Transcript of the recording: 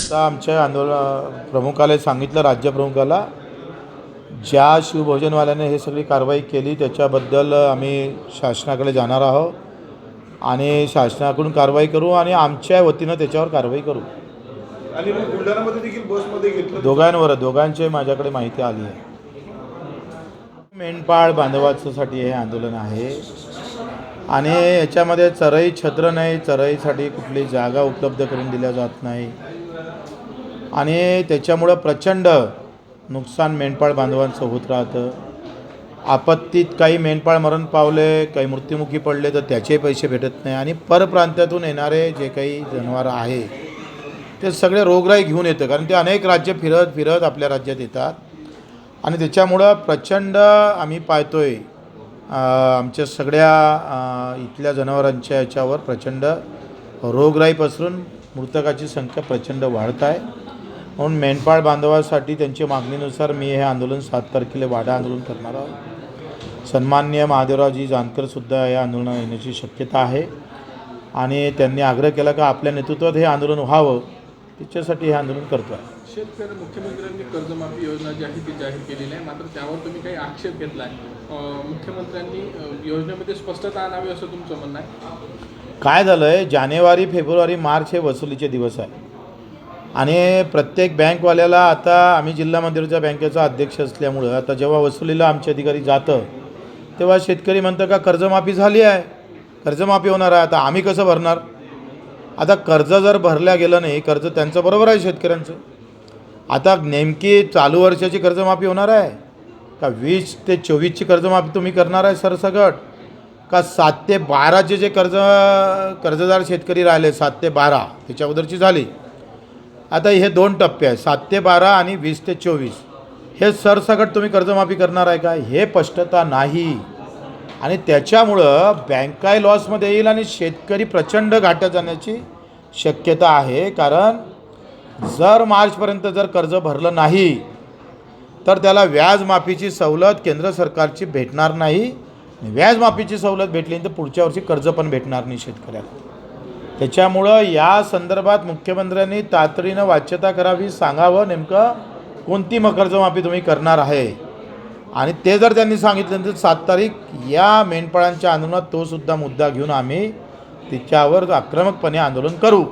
आता आमच्या आंदोलन प्रमुखाला सांगितलं, राज्य प्रमुखाला, ज्या शिवभोजनवाल्याने हे सगळी कारवाई केली त्याच्याबद्दल आम्ही शासनाकडे जाणार आहोत आणि शासनाकडून कारवाई करू आणि आमच्या वतीनं त्याच्यावर कारवाई करू. आणि बुलढाणामध्ये देखील बसमध्ये घेतलं दोघांचे माझ्याकडे माहिती आली आहे. मेंढपाळ बांधवांसाठी हे आंदोलन आहे आणि याच्यामध्ये चराई छत्र नाही, चराईसाठी कुठली जागा उपलब्ध करून दिल्या जात नाही आणि त्याच्यामुळं प्रचंड नुकसान मेंढपाळ बांधवांचं होत राहतं. आपत्तीत काही मेंढपाळ मरण पावले, काही मृत्युमुखी पडले तर त्याचे पैसे भेटत नाही आणि परप्रांतातून येणारे जे काही जनावरं आहे ते सगळे रोगराई घेऊन येतं, कारण ते अनेक राज्य फिरत फिरत आपल्या राज्यात येतात आणि त्याच्यामुळं प्रचंड आम्ही पाहतोय आमच्या सगळ्या इथल्या जनावरांच्या याच्यावर प्रचंड रोगराई पसरून मृतकाची संख्या प्रचंड वाढत आहे. म्हणून मेंढपाळ बांधवासाठी त्यांच्या मागणीनुसार मी हे आंदोलन 7 तारखेला वाडा आंदोलन करणार आहोत. सन्माननीय महादेवरावजी जानकरसुद्धा या आंदोलनात येण्याची शक्यता आहे आणि त्यांनी आग्रह केला की आपल्या नेतृत्वात हे आंदोलन व्हावं, त्याच्यासाठी हे आंदोलन करतो आहे. शेतकरी मुख्यमंत्र्यांनी कर्जमाफी योजना जी आहे ती जाहीर केलेली आहे, मात्र त्यावर तुम्ही काही आक्षेप घेतला आहे. मुख्यमंत्र्यांनी योजनेमध्ये स्पष्टता आणावी असं तुमचं म्हणणं आहे. काय झालं आहे, जानेवारी, फेब्रुवारी, मार्च हे वसुलीचे दिवस आहे आणि प्रत्येक बँकवाल्याला, आता आम्ही जिल्हा मध्यवर्ती बँकेचा अध्यक्ष असल्यामुळं आता जेव्हा वसुलीला आमचे अधिकारी जातं तेव्हा शेतकरी म्हणतं का कर्जमाफी झाली आहे, कर्जमाफी होणार आहे, आता आम्ही कसं भरणार. आता कर्ज जर भरल्या गेलं नाही, कर्ज त्यांचं बरोबर आहे शेतकऱ्यांचं, आता नेमकी चालू वर्षाची कर्जमाफी होणार आहे का 20 ते 24ची कर्जमाफी तुम्ही करणार आहे सरसकट, का 7 ते 12चे जे कर्जदार शेतकरी राहिले 7 ते 12 त्याच्या अगोदरची झाली. आता हे 2 टप्पे आहेत, 7 ते 12 आणि 20 ते 24, हे सरसकट तुम्ही कर्जमाफी करणार आहे का, हे स्पष्टता नाही आणि त्याच्यामुळं बँकाही लॉसमध्ये येईल आणि शेतकरी प्रचंड घाट्यात जाण्याची शक्यता आहे. कारण जर मार्चपर्यंत जर कर्ज भरलं नाही तर त्याला व्याजमाफीची सवलत केंद्र सरकारची भेटणार नाही. व्याजमाफीची सवलत भेटली तर पुढच्या वर्षी कर्ज पण भेटणार नाही शेतकऱ्याला. त्याच्यामुळं या संदर्भात मुख्यमंत्र्यांनी तातडीनं वाच्यता करावी, सांगावं नेमकं कोणती कर्जमाफी तुम्ही करणार आहे आणि ते जर त्यांनी सांगितलं तर 7 तारीख या मेंढपाळांच्या आंदोलनात तोसुद्धा मुद्दा घेऊन आम्ही तिच्यावर आक्रमकपणे आंदोलन करू.